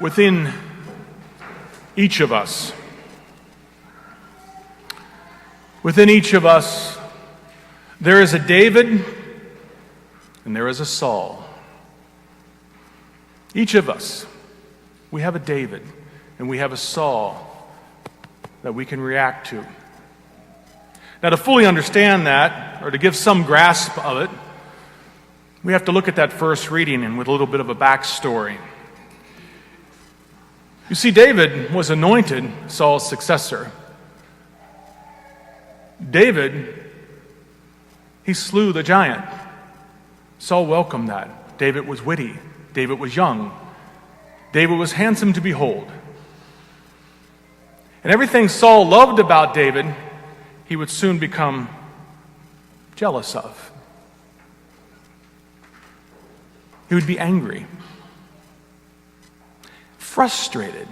Within each of us, there is a David and there is a Saul. Each of us, we have a David and we have a Saul that we can react to. Now, to fully understand that, or to give some grasp of it, we have to look at that first reading and with a little bit of a backstory. You see, David was anointed Saul's successor. David, he slew the giant. Saul welcomed that. David was witty. David was young. David was handsome to behold. And everything Saul loved about David, he would soon become jealous of. He would be angry, frustrated.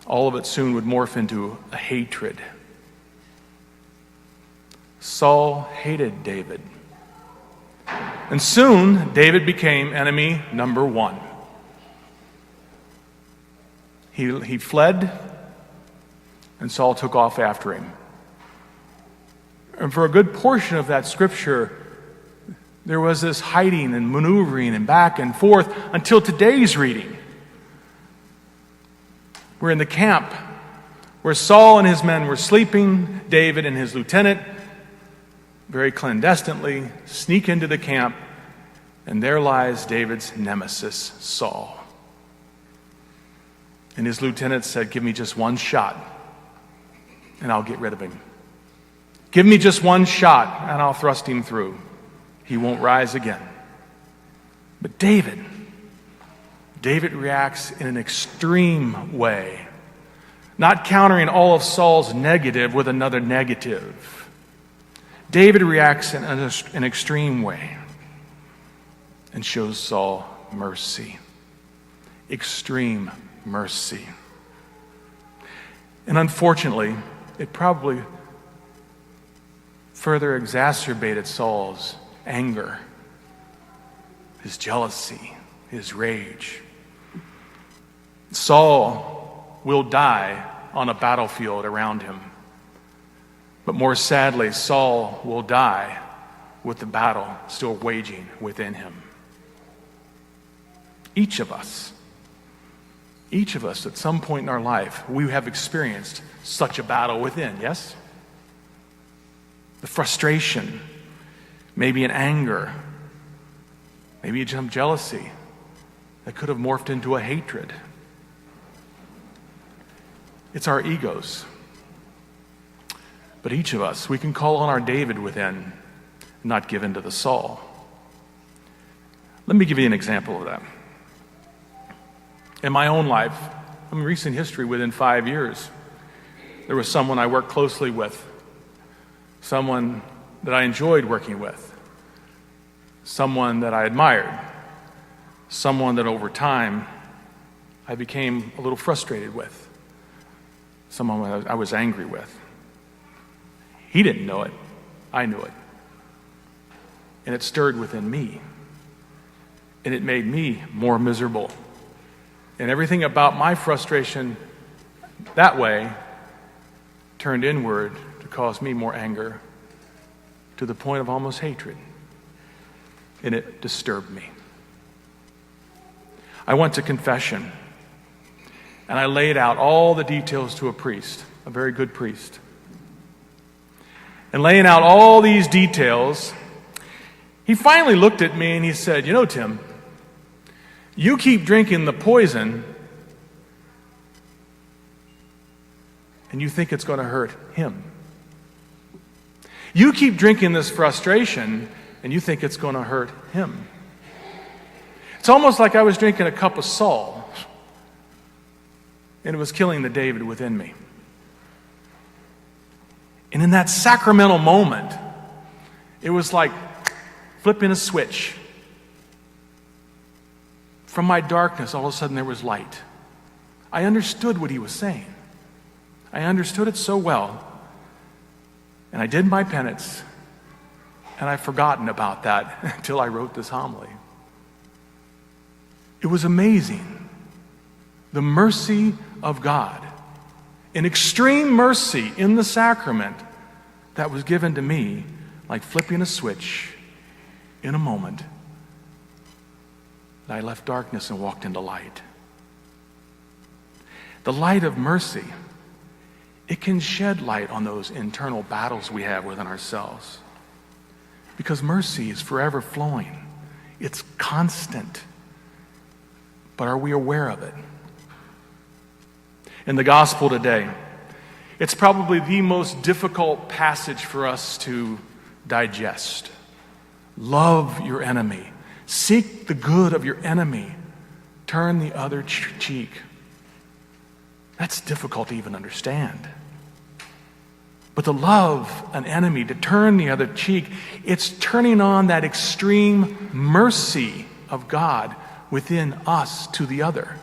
All of it soon would morph into a hatred. Saul hated David. And soon, David became enemy number one. He fled, and Saul took off after him. And for a good portion of that scripture, there was this hiding and maneuvering and back and forth until today's reading. We're in the camp where Saul and his men were sleeping. David and his lieutenant very clandestinely sneak into the camp, and there lies David's nemesis, Saul. And his lieutenant said, "Give me just one shot, and I'll get rid of him. Give me just one shot, and I'll thrust him through. He won't rise again." But David reacts in an extreme way, not countering all of Saul's negative with another negative. David reacts in an extreme way and shows Saul mercy. Extreme mercy. And unfortunately, it probably further exacerbated Saul's anger, his jealousy, his rage. Saul will die on a battlefield around him. But more sadly, Saul will die with the battle still waging within him. Each of us at some point in our life, we have experienced such a battle within, yes? The frustration, maybe an anger, maybe some jealousy that could have morphed into a hatred. It's our egos. But each of us, we can call on our David within, not give in to the Saul. Let me give you an example of that. In my own life, in recent history, within 5 years, there was someone I worked closely with, someone that I enjoyed working with, someone that I admired, someone that over time I became a little frustrated with, someone I was angry with. He didn't know it. I knew it. And it stirred within me. And it made me more miserable. And everything about my frustration that way turned inward to cause me more anger, to the point of almost hatred. And it disturbed me. I went to confession, and I laid out all the details to a priest, a very good priest. And laying out all these details, he finally looked at me and he said, "You know, Tim, you keep drinking the poison and you think it's going to hurt him. You keep drinking this frustration and you think it's going to hurt him." It's almost like I was drinking a cup of Saul and it was killing the David within me. And in that sacramental moment, it was like flipping a switch. From my darkness, all of a sudden there was light. I understood what he was saying. I understood it so well. And I did my penance. And I've forgotten about that until I wrote this homily. It was amazing. The mercy of God. An extreme mercy in the sacrament that was given to me, like flipping a switch in a moment. I left darkness and walked into light. The light of mercy, it can shed light on those internal battles we have within ourselves. Because mercy is forever flowing. It's constant. But are we aware of it? In the gospel today, it's probably the most difficult passage for us to digest. Love your enemy. Seek the good of your enemy. Turn the other cheek. That's difficult to even understand. But to love an enemy, to turn the other cheek, it's turning on that extreme mercy of God within us to the other.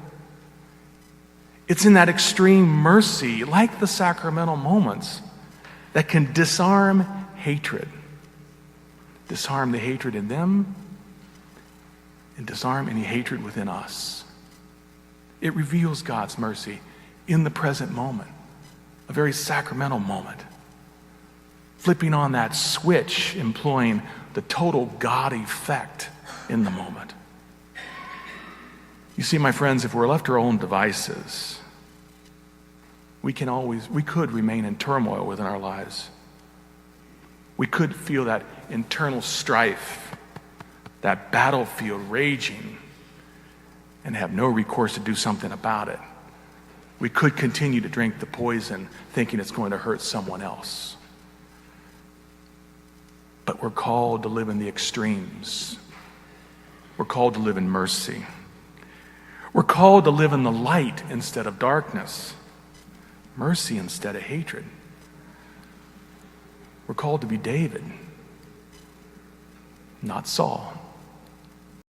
It's in that extreme mercy, like the sacramental moments, that can disarm hatred. Disarm the hatred in them and disarm any hatred within us. It reveals God's mercy in the present moment, a very sacramental moment. Flipping on that switch, employing the total God effect in the moment. You see, my friends, if we're left to our own devices, we could remain in turmoil within our lives. We could feel that internal strife, that battlefield raging, and have no recourse to do something about it. We could continue to drink the poison thinking it's going to hurt someone else. But we're called to live in the extremes. We're called to live in mercy. We're called to live in the light instead of darkness. Mercy instead of hatred. We're called to be David, not Saul.